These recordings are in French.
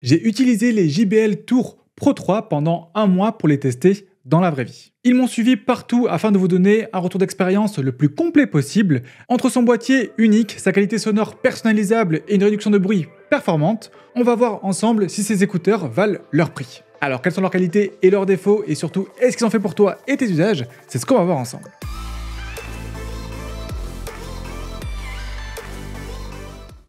J'ai utilisé les JBL Tour Pro 3 pendant un mois pour les tester dans la vraie vie. Ils m'ont suivi partout afin de vous donner un retour d'expérience le plus complet possible. Entre son boîtier unique, sa qualité sonore personnalisable et une réduction de bruit performante, on va voir ensemble si ces écouteurs valent leur prix. Alors quelles sont leurs qualités et leurs défauts et surtout est-ce qu'ils ont fait pour toi et tes usages? C'est ce qu'on va voir ensemble.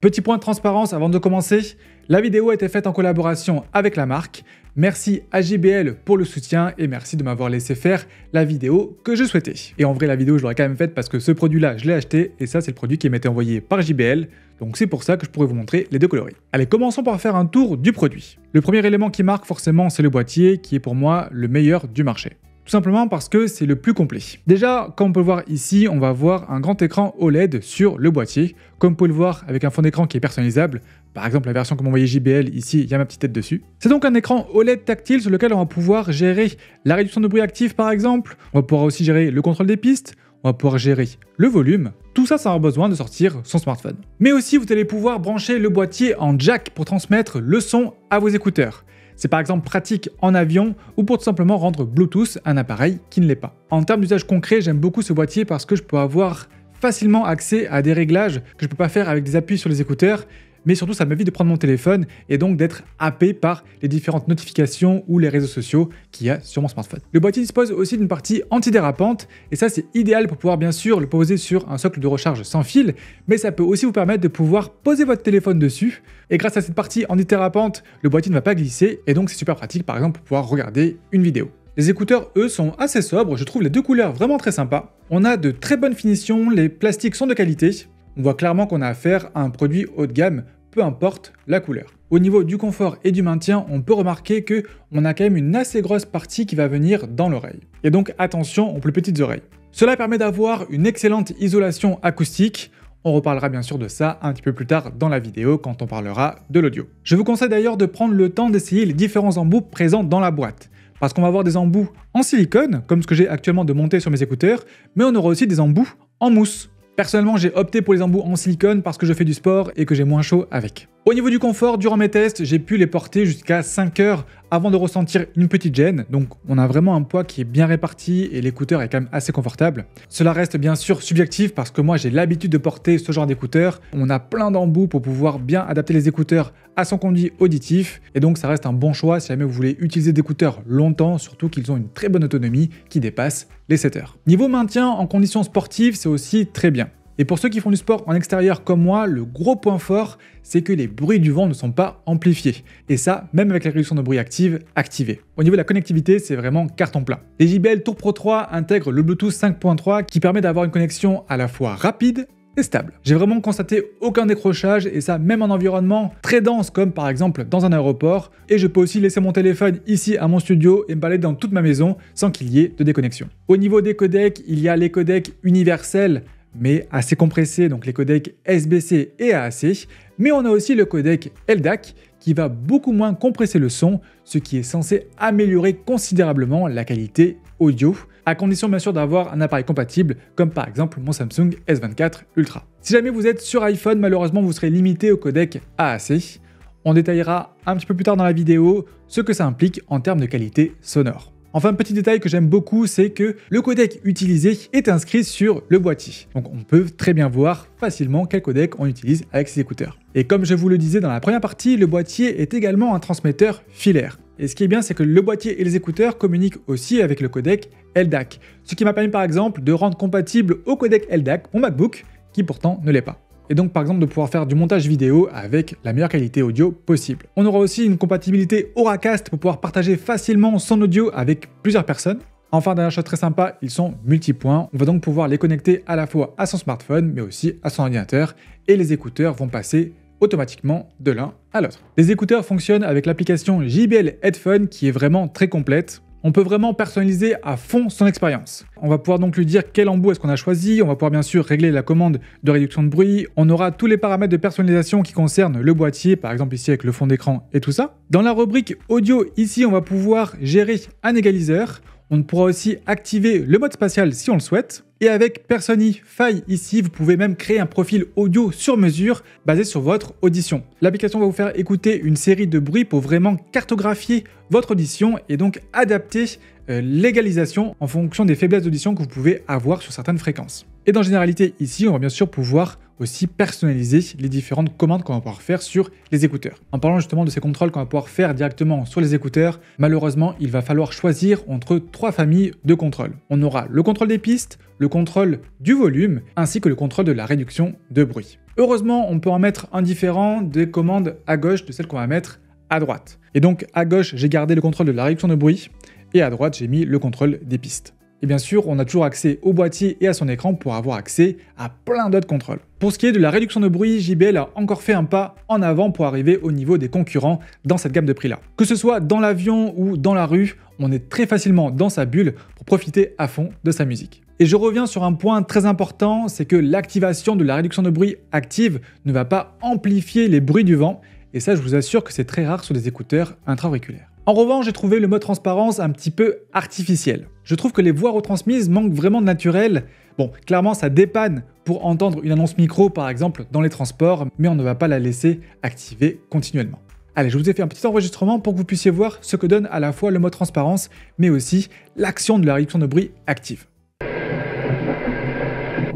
Petit point de transparence avant de commencer, la vidéo a été faite en collaboration avec la marque. Merci à JBL pour le soutien et merci de m'avoir laissé faire la vidéo que je souhaitais. Et en vrai, la vidéo, je l'aurais quand même faite parce que ce produit-là, je l'ai acheté et ça, c'est le produit qui m'était envoyé par JBL. Donc c'est pour ça que je pourrais vous montrer les deux coloris. Allez, commençons par faire un tour du produit. Le premier élément qui marque forcément, c'est le boîtier qui est pour moi le meilleur du marché. Tout simplement parce que c'est le plus complet. Déjà, comme on peut le voir ici, on va voir un grand écran OLED sur le boîtier. Comme vous pouvez le voir avec un fond d'écran qui est personnalisable. Par exemple, la version que m'a envoyé JBL, ici, il y a ma petite tête dessus. C'est donc un écran OLED tactile sur lequel on va pouvoir gérer la réduction de bruit active par exemple. On va pouvoir aussi gérer le contrôle des pistes. On va pouvoir gérer le volume. Tout ça, ça aura besoin de sortir son smartphone. Mais aussi, vous allez pouvoir brancher le boîtier en jack pour transmettre le son à vos écouteurs. C'est par exemple pratique en avion ou pour tout simplement rendre Bluetooth un appareil qui ne l'est pas. En termes d'usage concret, j'aime beaucoup ce boîtier parce que je peux avoir facilement accès à des réglages que je ne peux pas faire avec des appuis sur les écouteurs, mais surtout ça m'évite de prendre mon téléphone et donc d'être happé par les différentes notifications ou les réseaux sociaux qu'il y a sur mon smartphone. Le boîtier dispose aussi d'une partie antidérapante et ça c'est idéal pour pouvoir bien sûr le poser sur un socle de recharge sans fil, mais ça peut aussi vous permettre de pouvoir poser votre téléphone dessus et grâce à cette partie antidérapante, le boîtier ne va pas glisser et donc c'est super pratique par exemple pour pouvoir regarder une vidéo. Les écouteurs, eux, sont assez sobres, je trouve les deux couleurs vraiment très sympas. On a de très bonnes finitions, les plastiques sont de qualité. On voit clairement qu'on a affaire à un produit haut de gamme, peu importe la couleur. Au niveau du confort et du maintien, on peut remarquer qu'on a quand même une assez grosse partie qui va venir dans l'oreille. Et donc attention aux plus petites oreilles. Cela permet d'avoir une excellente isolation acoustique. On reparlera bien sûr de ça un petit peu plus tard dans la vidéo quand on parlera de l'audio. Je vous conseille d'ailleurs de prendre le temps d'essayer les différents embouts présents dans la boîte. Parce qu'on va avoir des embouts en silicone, comme ce que j'ai actuellement de monter sur mes écouteurs, mais on aura aussi des embouts en mousse. Personnellement, j'ai opté pour les embouts en silicone parce que je fais du sport et que j'ai moins chaud avec. Au niveau du confort, durant mes tests, j'ai pu les porter jusqu'à 5 heures avant de ressentir une petite gêne. Donc on a vraiment un poids qui est bien réparti et l'écouteur est quand même assez confortable. Cela reste bien sûr subjectif parce que moi j'ai l'habitude de porter ce genre d'écouteurs. On a plein d'embouts pour pouvoir bien adapter les écouteurs à son conduit auditif et donc ça reste un bon choix si jamais vous voulez utiliser des écouteurs longtemps, surtout qu'ils ont une très bonne autonomie qui dépasse les 7 heures. Niveau maintien en conditions sportives, c'est aussi très bien. Et pour ceux qui font du sport en extérieur comme moi, le gros point fort, c'est que les bruits du vent ne sont pas amplifiés. Et ça, même avec la réduction de bruit active activée. Au niveau de la connectivité, c'est vraiment carton plein. Les JBL Tour Pro 3 intègrent le Bluetooth 5.3 qui permet d'avoir une connexion à la fois rapide et stable. J'ai vraiment constaté aucun décrochage et ça même en environnement très dense comme par exemple dans un aéroport. Et je peux aussi laisser mon téléphone ici à mon studio et me balader dans toute ma maison sans qu'il y ait de déconnexion. Au niveau des codecs, il y a les codecs universels mais assez compressé, donc les codecs SBC et AAC, mais on a aussi le codec LDAC qui va beaucoup moins compresser le son, ce qui est censé améliorer considérablement la qualité audio, à condition bien sûr d'avoir un appareil compatible, comme par exemple mon Samsung S24 Ultra. Si jamais vous êtes sur iPhone, malheureusement vous serez limité au codec AAC. On détaillera un petit peu plus tard dans la vidéo ce que ça implique en termes de qualité sonore. Enfin, petit détail que j'aime beaucoup, c'est que le codec utilisé est inscrit sur le boîtier. Donc on peut très bien voir facilement quel codec on utilise avec ces écouteurs. Et comme je vous le disais dans la première partie, le boîtier est également un transmetteur filaire. Et ce qui est bien, c'est que le boîtier et les écouteurs communiquent aussi avec le codec LDAC. Ce qui m'a permis par exemple de rendre compatible au codec LDAC mon MacBook, qui pourtant ne l'est pas. Et donc par exemple de pouvoir faire du montage vidéo avec la meilleure qualité audio possible. On aura aussi une compatibilité Auracast pour pouvoir partager facilement son audio avec plusieurs personnes. Enfin, dernière chose très sympa, ils sont multipoints. On va donc pouvoir les connecter à la fois à son smartphone mais aussi à son ordinateur et les écouteurs vont passer automatiquement de l'un à l'autre. Les écouteurs fonctionnent avec l'application JBL Headphone qui est vraiment très complète. On peut vraiment personnaliser à fond son expérience. On va pouvoir donc lui dire quel embout est-ce qu'on a choisi, on va pouvoir bien sûr régler la commande de réduction de bruit, on aura tous les paramètres de personnalisation qui concernent le boîtier, par exemple ici avec le fond d'écran et tout ça. Dans la rubrique audio, ici on va pouvoir gérer un égaliseur, On pourra aussi activer le mode spatial si on le souhaite. Et avec Personify ici, vous pouvez même créer un profil audio sur mesure basé sur votre audition. L'application va vous faire écouter une série de bruits pour vraiment cartographier votre audition et donc adapter l'égalisation en fonction des faiblesses d'audition que vous pouvez avoir sur certaines fréquences. Et dans Généralité, ici, on va bien sûr pouvoir aussi personnaliser les différentes commandes qu'on va pouvoir faire sur les écouteurs. En parlant justement de ces contrôles qu'on va pouvoir faire directement sur les écouteurs, malheureusement, il va falloir choisir entre 3 familles de contrôles. On aura le contrôle des pistes, le contrôle du volume, ainsi que le contrôle de la réduction de bruit. Heureusement, on peut en mettre un différent des commandes à gauche de celles qu'on va mettre à droite. Et donc, à gauche, j'ai gardé le contrôle de la réduction de bruit, et à droite, j'ai mis le contrôle des pistes. Et bien sûr, on a toujours accès au boîtier et à son écran pour avoir accès à plein d'autres contrôles. Pour ce qui est de la réduction de bruit, JBL a encore fait un pas en avant pour arriver au niveau des concurrents dans cette gamme de prix-là. Que ce soit dans l'avion ou dans la rue, on est très facilement dans sa bulle pour profiter à fond de sa musique. Et je reviens sur un point très important, c'est que l'activation de la réduction de bruit active ne va pas amplifier les bruits du vent, et ça je vous assure que c'est très rare sur des écouteurs intra-auriculaires. En revanche, j'ai trouvé le mode transparence un petit peu artificiel. Je trouve que les voix retransmises manquent vraiment de naturel. Bon, clairement, ça dépanne pour entendre une annonce micro, par exemple, dans les transports, mais on ne va pas la laisser activer continuellement. Allez, je vous ai fait un petit enregistrement pour que vous puissiez voir ce que donne à la fois le mode transparence, mais aussi l'action de la réduction de bruit active.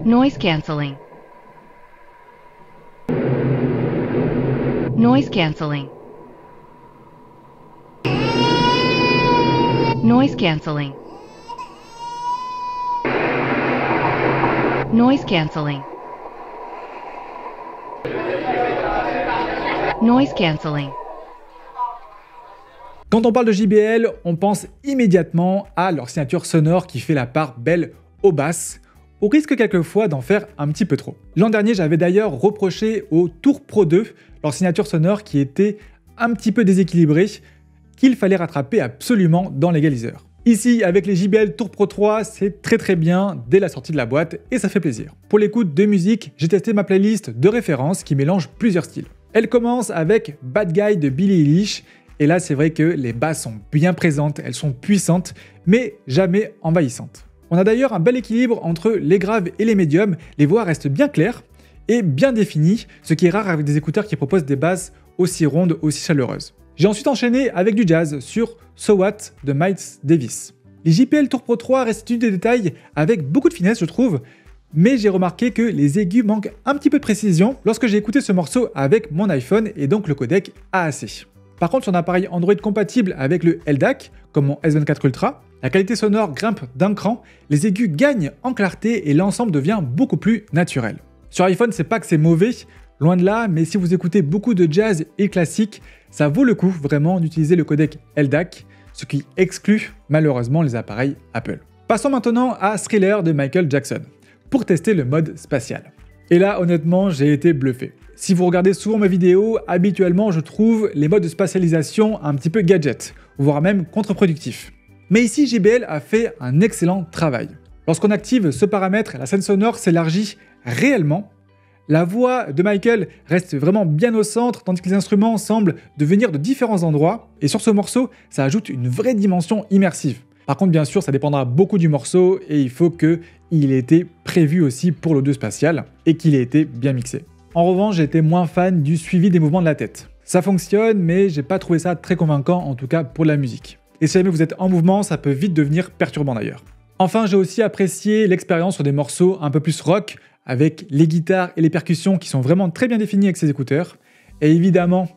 Noise cancelling. Noise cancelling. Noise cancelling. Noise cancelling. Noise cancelling. Quand on parle de JBL, on pense immédiatement à leur signature sonore qui fait la part belle aux basses, au risque quelquefois d'en faire un petit peu trop. L'an dernier, j'avais d'ailleurs reproché au Tour Pro 2 leur signature sonore qui était un petit peu déséquilibrée, qu'il fallait rattraper absolument dans l'égaliseur. Ici, avec les JBL Tour Pro 3, c'est très bien dès la sortie de la boîte et ça fait plaisir. Pour l'écoute de musique, j'ai testé ma playlist de référence qui mélange plusieurs styles. Elle commence avec Bad Guy de Billie Eilish, et là c'est vrai que les basses sont bien présentes, elles sont puissantes, mais jamais envahissantes. On a d'ailleurs un bel équilibre entre les graves et les médiums, les voix restent bien claires et bien définies, ce qui est rare avec des écouteurs qui proposent des basses aussi rondes, aussi chaleureuses. J'ai ensuite enchaîné avec du jazz sur So What de Miles Davis. Les JBL Tour Pro 3 restituent des détails avec beaucoup de finesse je trouve, mais j'ai remarqué que les aigus manquent un petit peu de précision lorsque j'ai écouté ce morceau avec mon iPhone et donc le codec AAC. Par contre sur un appareil Android compatible avec le LDAC, comme mon S24 Ultra, la qualité sonore grimpe d'un cran, les aigus gagnent en clarté et l'ensemble devient beaucoup plus naturel. Sur iPhone, c'est pas que c'est mauvais, loin de là, mais si vous écoutez beaucoup de jazz et classique, ça vaut le coup vraiment d'utiliser le codec LDAC, ce qui exclut malheureusement les appareils Apple. Passons maintenant à Thriller de Michael Jackson, pour tester le mode spatial. Et là, honnêtement, j'ai été bluffé. Si vous regardez souvent mes vidéos, habituellement, je trouve les modes de spatialisation un petit peu gadget, voire même contre-productifs. Mais ici, JBL a fait un excellent travail. Lorsqu'on active ce paramètre, la scène sonore s'élargit réellement. La voix de Michael reste vraiment bien au centre, tandis que les instruments semblent venir de différents endroits. Et sur ce morceau, ça ajoute une vraie dimension immersive. Par contre, bien sûr, ça dépendra beaucoup du morceau et il faut qu'il ait été prévu aussi pour l'audio spatial et qu'il ait été bien mixé. En revanche, j'ai été moins fan du suivi des mouvements de la tête. Ça fonctionne, mais j'ai pas trouvé ça très convaincant, en tout cas pour la musique. Et si jamais vous êtes en mouvement, ça peut vite devenir perturbant d'ailleurs. Enfin, j'ai aussi apprécié l'expérience sur des morceaux un peu plus rock, avec les guitares et les percussions qui sont vraiment très bien définies avec ces écouteurs. Et évidemment,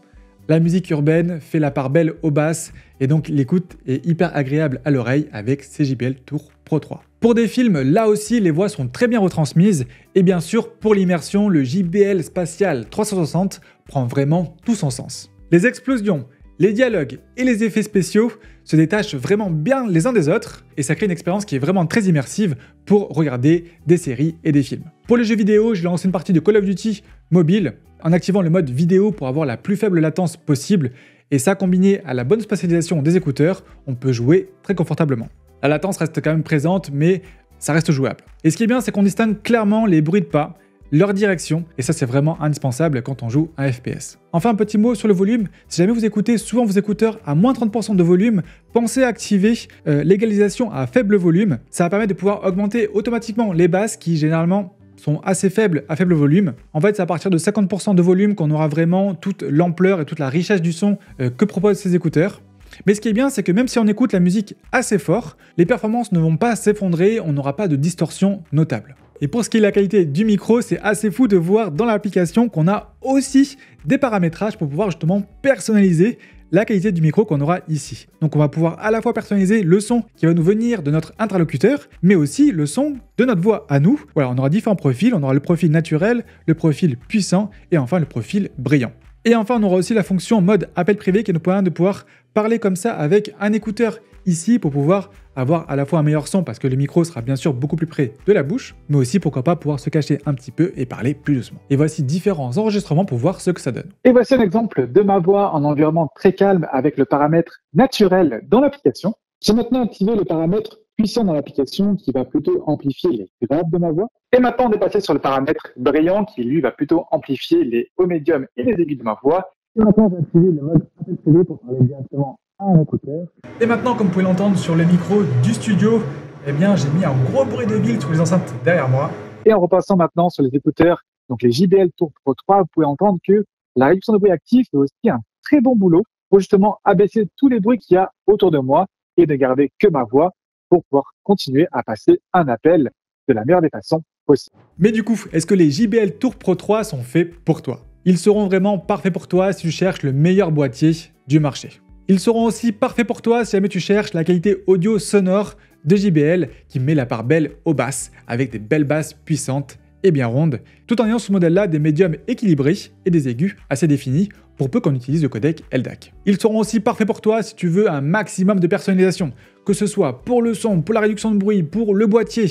la musique urbaine fait la part belle aux basses, et donc l'écoute est hyper agréable à l'oreille avec ces JBL Tour Pro 3. Pour des films, là aussi, les voix sont très bien retransmises, et bien sûr, pour l'immersion, le JBL Spatial 360 prend vraiment tout son sens. Les explosions, les dialogues et les effets spéciaux se détachent vraiment bien les uns des autres, et ça crée une expérience qui est vraiment très immersive pour regarder des séries et des films. Pour les jeux vidéo, j'ai lancé une partie de Call of Duty mobile, en activant le mode vidéo pour avoir la plus faible latence possible, et ça combiné à la bonne spatialisation des écouteurs, on peut jouer très confortablement. La latence reste quand même présente, mais ça reste jouable. Et ce qui est bien, c'est qu'on distingue clairement les bruits de pas, leur direction, et ça c'est vraiment indispensable quand on joue un FPS. Enfin, un petit mot sur le volume, si jamais vous écoutez souvent vos écouteurs à moins 30% de volume, pensez à activer l'égalisation à faible volume, ça va permettre de pouvoir augmenter automatiquement les basses qui généralement sont assez faibles à faible volume. En fait, c'est à partir de 50% de volume qu'on aura vraiment toute l'ampleur et toute la richesse du son que proposent ces écouteurs. Mais ce qui est bien, c'est que même si on écoute la musique assez fort, les performances ne vont pas s'effondrer, on n'aura pas de distorsion notable. Et pour ce qui est de la qualité du micro, c'est assez fou de voir dans l'application qu'on a aussi des paramétrages pour pouvoir justement personnaliser la qualité du micro qu'on aura ici. Donc on va pouvoir à la fois personnaliser le son qui va nous venir de notre interlocuteur, mais aussi le son de notre voix à nous. Voilà, on aura différents profils, on aura le profil naturel, le profil puissant et enfin le profil brillant. Et enfin, on aura aussi la fonction mode appel privé qui nous permet de pouvoir parler comme ça avec un écouteur ici pour pouvoir avoir à la fois un meilleur son parce que le micro sera bien sûr beaucoup plus près de la bouche, mais aussi pourquoi pas pouvoir se cacher un petit peu et parler plus doucement. Et voici différents enregistrements pour voir ce que ça donne. Et voici un exemple de ma voix en environnement très calme avec le paramètre naturel dans l'application. J'ai maintenant activé le paramètre puissant dans l'application qui va plutôt amplifier les graves de ma voix. Et maintenant, on est passé sur le paramètre brillant qui, lui, va plutôt amplifier les hauts médiums et les aigus de ma voix. Et maintenant, j'ai activé le mode appel privé pour parler directement à un écouteur. Et maintenant, comme vous pouvez l'entendre sur le micro du studio, eh bien, j'ai mis un gros bruit de ville sur les enceintes derrière moi. Et en repassant maintenant sur les écouteurs, donc les JBL Tour Pro 3, vous pouvez entendre que la réduction de bruit actif fait aussi un très bon boulot pour justement abaisser tous les bruits qu'il y a autour de moi et de garder que ma voix pour pouvoir continuer à passer un appel de la meilleure des façons possible. Mais du coup, est-ce que les JBL Tour Pro 3 sont faits pour toi? Ils seront vraiment parfaits pour toi si tu cherches le meilleur boîtier du marché. Ils seront aussi parfaits pour toi si jamais tu cherches la qualité audio sonore de JBL qui met la part belle aux basses avec des belles basses puissantes et bien rondes, tout en ayant ce modèle-là des médiums équilibrés et des aigus assez définis pour peu qu'on utilise le codec LDAC. Ils seront aussi parfaits pour toi si tu veux un maximum de personnalisation, que ce soit pour le son, pour la réduction de bruit, pour le boîtier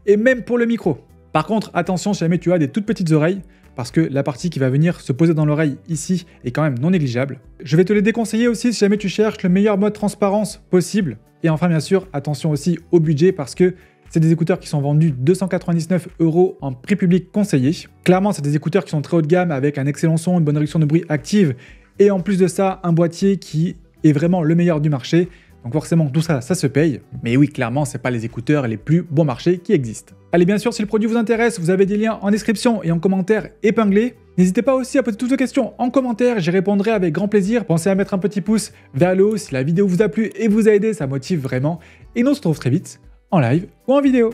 et même pour le micro. Par contre, attention si jamais tu as des toutes petites oreilles, parce que la partie qui va venir se poser dans l'oreille ici est quand même non négligeable. Je vais te les déconseiller aussi si jamais tu cherches le meilleur mode transparence possible. Et enfin, bien sûr, attention aussi au budget parce que c'est des écouteurs qui sont vendus 299 € en prix public conseillé. Clairement, c'est des écouteurs qui sont très haut de gamme avec un excellent son, une bonne réduction de bruit active et en plus de ça, un boîtier qui est vraiment le meilleur du marché. Donc forcément, tout ça, ça se paye. Mais oui, clairement, c'est pas les écouteurs les plus bon marché qui existent. Allez, bien sûr, si le produit vous intéresse, vous avez des liens en description et en commentaire épinglés. N'hésitez pas aussi à poser toutes vos questions en commentaire, j'y répondrai avec grand plaisir. Pensez à mettre un petit pouce vers le haut si la vidéo vous a plu et vous a aidé, ça motive vraiment. Et nous on se retrouve très vite en live ou en vidéo.